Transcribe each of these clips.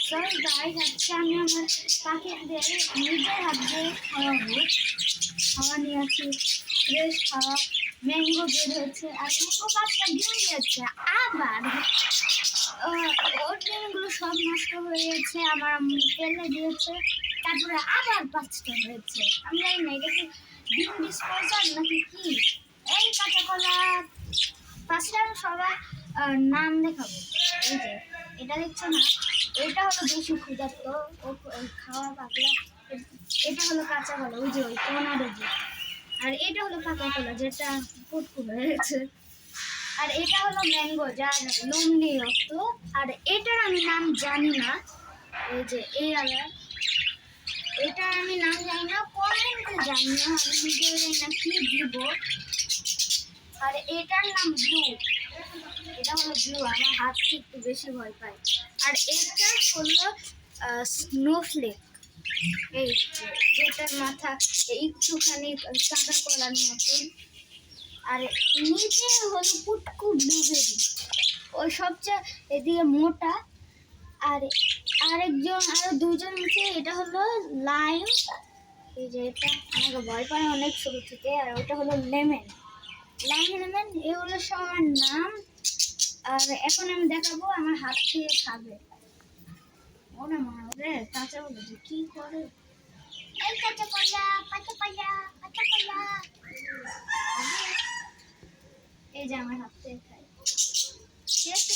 Sorry guys, আজকে আমি আমার পাখিদের নিজের হাত দিয়ে খাওয়াবো। খাওয়া নিয়ে আছি, ফ্রেশ খাওয়া। ম্যাঙ্গো বের হয়েছে আর ম্যাঙ্গো পাঁচটা ডিম দিয়েছে। আবার ওর ডিমগুলো সব নষ্ট হয়ে গেছে, আমার আম্মু ফেলে দিয়েছে। তারপরে আবার পাঁচটা হয়েছে। আমি জানি না এটা কি ডিম ডিসপোজাল নাকি কি। এই কাঁচা কলা ফার্স্টে আমি সবাই নাম দেখাবো। এই যে এটা দেখছো না, এটা হলো বেশি ক্ষুধার্ত, ও খাওয়া পাগলা। এটা হলো কাঁচা কলা, ওই যে ওই কোনার যে। আর এটা হলো পাকা কলা, যেটা ফুটফুট হয়ে গেছে। আর এটা হলো ম্যাঙ্গো, যার লোম নেই অত। আর এটার আমি নাম জানি না, এই যে এই আলার, এটার আমি নাম জানি না, কমেন্টে জানি না, আমি ভিডিও জানি না কি দিব। আর এটার নাম ব্লু, এটা হলো ব্লু, আমার হাতকে একটু বেশি ভয় পায়। আর এটা হলো স্নোফ্লেক, এই যেটার মাথা একটুখানি কাঁচা কলার মতন। আর নিচে হলো পুটকু ব্লুবেরি, ওই সবচেয়ে এদিকে মোটা। আর আরো দুজন আছে, এটা হলো লাইম, এই যে এটা আমাকে ভয় পায় অনেক ছোটো থেকে। আর ওটা হলো লেমন, লেমন এ হলো সবার নাম। আর এখন আমি দেখাবো আমার হাত দিয়ে খাবে। ওরা মা রে কাঁচা বলে যে কি করে, এই কাঁচা কলা, কাঁচা কলা, কাঁচা কলা। এই যে আমার হাত দিয়ে খাই, ঠিক আছে।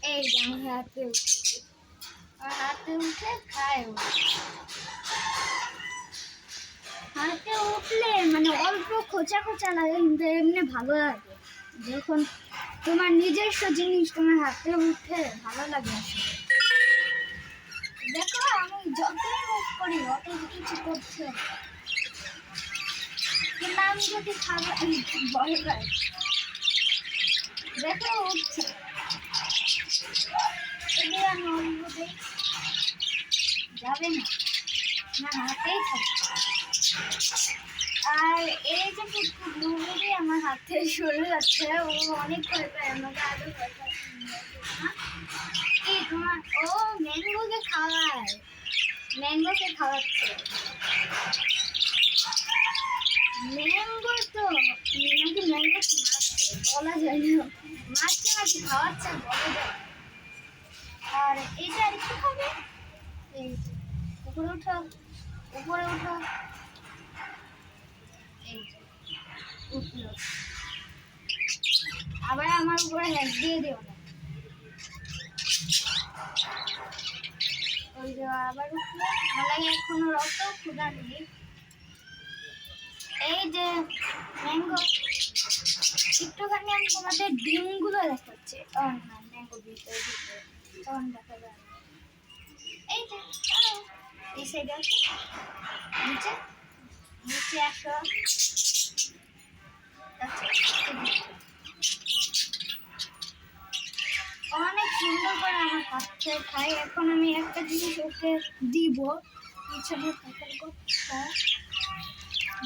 এই যে আমার হাতে উঠে, আমার হাতে উঠে খায়। হাতে উঠলে মানে অল্প খোঁচা খোঁচা লাগে, কিন্তু এমনি ভালো লাগে। যখন তোমার নিজস্ব জিনিস তোমার হাতে উঠে ভালো লাগে। দেখো আমি যতই মুখ করি অত কিছু করছে, কিন্তু আমি যদি খাবো ভয় পাই। দেখো উঠছে, এদের আমি অল্প দিই, যাবে না, না হাতেই থাকবে। আর এই যে ব্লুবেরি আমার হাত থেকে সরে যাচ্ছে, ও অনেক ভয় পায় আমাকে, আরো ভয় পায়। এই তোমার ও ম্যাঙ্গোকে খাওয়ায়, ম্যাঙ্গোকে খাওয়াচ্ছে। ম্যাঙ্গো তো নাকি ম্যাঙ্গো মারছে বলা যায় না, মারছে নাকি খাওয়াচ্ছে বলা যায়। আর এটা আরেকটু খাবে, এই উপরে উঠো, উপরে উঠো, এই উঠলো। আবার আমার উপরে হ্যাক দিয়ে দিও না, ওই যে আবার উঠলো। আমার এখনো অত ক্ষুধা নেই। এই যে ম্যাঙ্গো, একটুখানি আমি তোমাদের ডিমগুলো দেখাচ্ছি। না ম্যাঙ্গো ভিতরে তখন দেখা যায়। এই যে এই সাইডে আছে, নিচে নিচে আসো। অনেক সুন্দর করে আমার হাত থেকে খাই। এখন আমি একটা জিনিস ওকে দিব, পিছনে কথা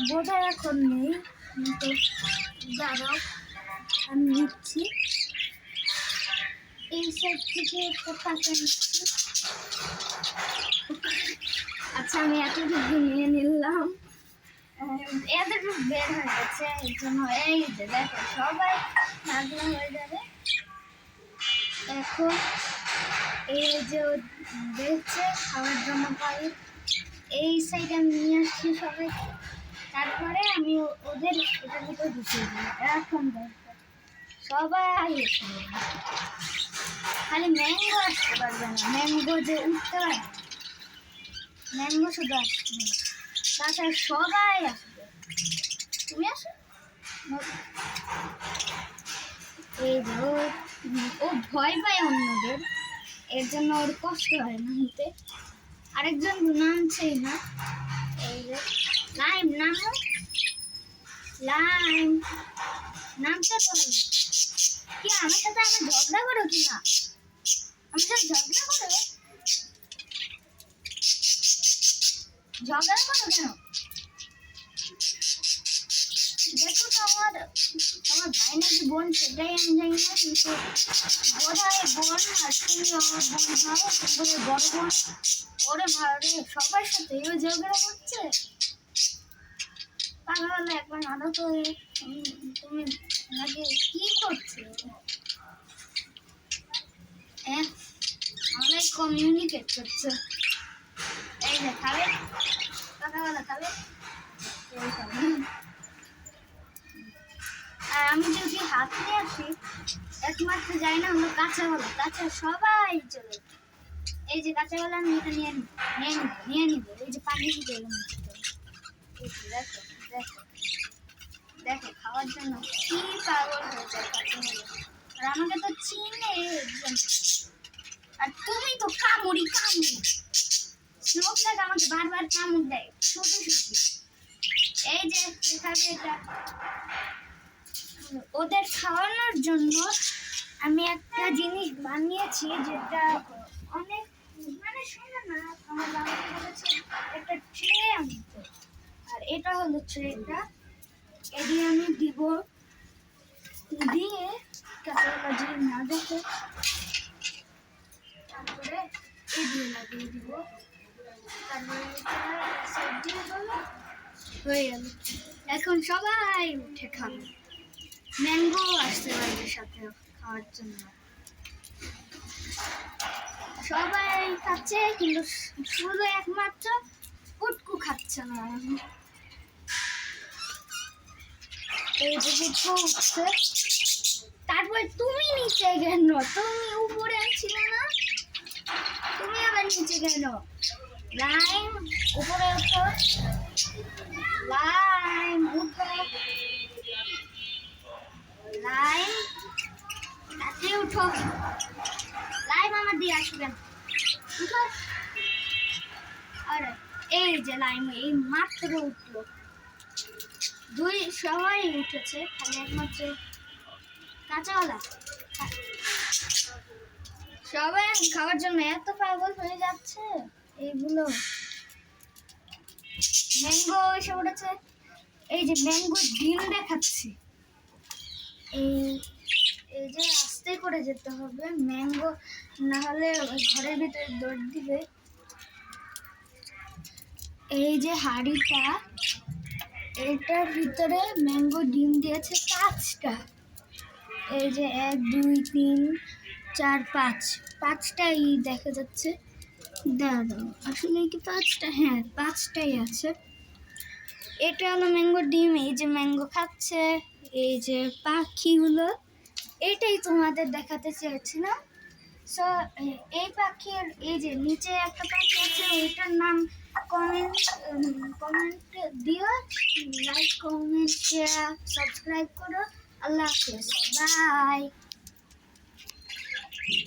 বোধহয় এখন নেই, কিন্তু দাঁড়াও আমি নিচ্ছি। এই সাইড থেকে একটা পাতা নিচ্ছি। আচ্ছা আমি এতটুকু নিয়ে নিলাম, এতটুকু বের হয়ে গেছে, এর জন্য এই যে দেখো সবাই নাগলা হয়ে যাবে। এখন এই যে দেখছে খাওয়ার জন্য পাই, এই সাইডে আমি নিয়ে আসছি সবাইকে। তারপরে আমি ওদের এটার ভিতরে ঢুকিয়ে দিই। এখন সবাই খালি ম্যাঙ্গো আসতে পারবে না, ম্যাঙ্গো যে উঠতে পারে, ম্যাঙ্গো শুধু আসবে না, তাছাড়া সবাই আসবে। তুমি আসো, এই যে ও ভয় পায় অন্যদের, এর জন্য ওর কষ্ট হয় নামতে। আরেকজন নামছেই না, এই যে লাইম নামো, লাইম নামতে তো কি আমার সাথে আমি ঝগড়া করো কিনা, আমার সাথে ঝগড়া করো, ঝগড়া করো কেন? দেখো তো আমার ভাই নাকি বোন সেটাই আমি জানি না, কিন্তু বোধ হয় বোন আর তুমি আমার বোন হও, তারপরে বড় বোন। ওরে ভাই সবার সাথে ওই ঝগড়া হচ্ছে। পাগল একবার আরো তো তুমি নাকি কি করছো? অনেক কমিউনিকেট করছো। এই যে খাবে, সকালবেলা খাবে। আর আমি যদি হাত নিয়ে আসি, একমাত্র যাই না আমরা কাঁচাওয়ালা, কাঁচা সবাই চলে। এই যে কাঁচাওয়ালা আমি এটা নিয়ে নিব। এই যে পানি দিয়ে এলাম, দেখো দেখো দেখো খাওয়ার জন্য কি পাগল হয়ে যায় কাঁচাওয়ালা। আর আমাকে তো চিনে একদম। আর তুমি তো কামড়ি স্নোফ্লেক আমাকে বারবার কামড় দেয় শুধু শুধু। এই যে এখানে এটা ওদের খাওয়ানোর জন্য আমি একটা জিনিস বানিয়েছি, যেটা অনেক মানে শোনো না, আমার বাবা বলেছে একটা ট্রে আনতে। আর এটা হলো ট্রেটা, এটি আমি দিব, দিয়ে কাঁচাওয়ালা যদি না দেখে তারপরে এই দিয়ে লাগিয়ে দিব। তারপরে হয়ে গেল। এখন সবাই উঠে খাবে। ম্যাঙ্গো আসতে পারবে সাথে খাওয়ার জন্য। সবাই খাচ্ছে, কিন্তু শুধু একমাত্র পুটকু খাচ্ছে না। এই যে পুটকু উঠছে। তারপর তুমি নিচে কেন? তুমি উপরে ছিলে না, তুমি আবার নিচে কেন? লাইম উপরে উঠো, লাইম উঠো, লাইম কাছে উঠো, লাইম আমার দিয়ে আসবেন উঠো। আরে এই যে লাইম এই মাত্র উঠলো। দুই সবাই উঠেছে, খালি একমাত্র কাঁচাওয়ালা। সবাই খাওয়ার জন্য এত পাগল হয়ে যাচ্ছে। এইগুলো ম্যাঙ্গো এসে উঠেছে। এই যে ম্যাঙ্গো ডিম দেখাচ্ছি। এই যে আস্তে করে যেতে হবে, ম্যাঙ্গো না হলে ঘরের ভিতরে দৌড় দিবে। এই যে হাঁড়িটা, এটার ভিতরে ম্যাঙ্গো ডিম দিয়েছে 5টা। এই যে 1 2 3 4 5, 5টাই দেখা যাচ্ছে। দাঁড়াও, আসলে কি 5টা? হ্যাঁ 5টাই আছে। এটা হলো ম্যাঙ্গো ডিম। এই যে ম্যাঙ্গো খাচ্ছে এই যে পাখিগুলো, এটাই তোমাদের দেখাতে চেয়েছিলাম। সো এই পাখির এই যে নিচে একটা পাখি আছে, এটার নাম কমেন্ট দিও, লাইক কমেন্ট শেয়ার সাবস্ক্রাইব করো। আল্লাহ হাফেজ, বাই।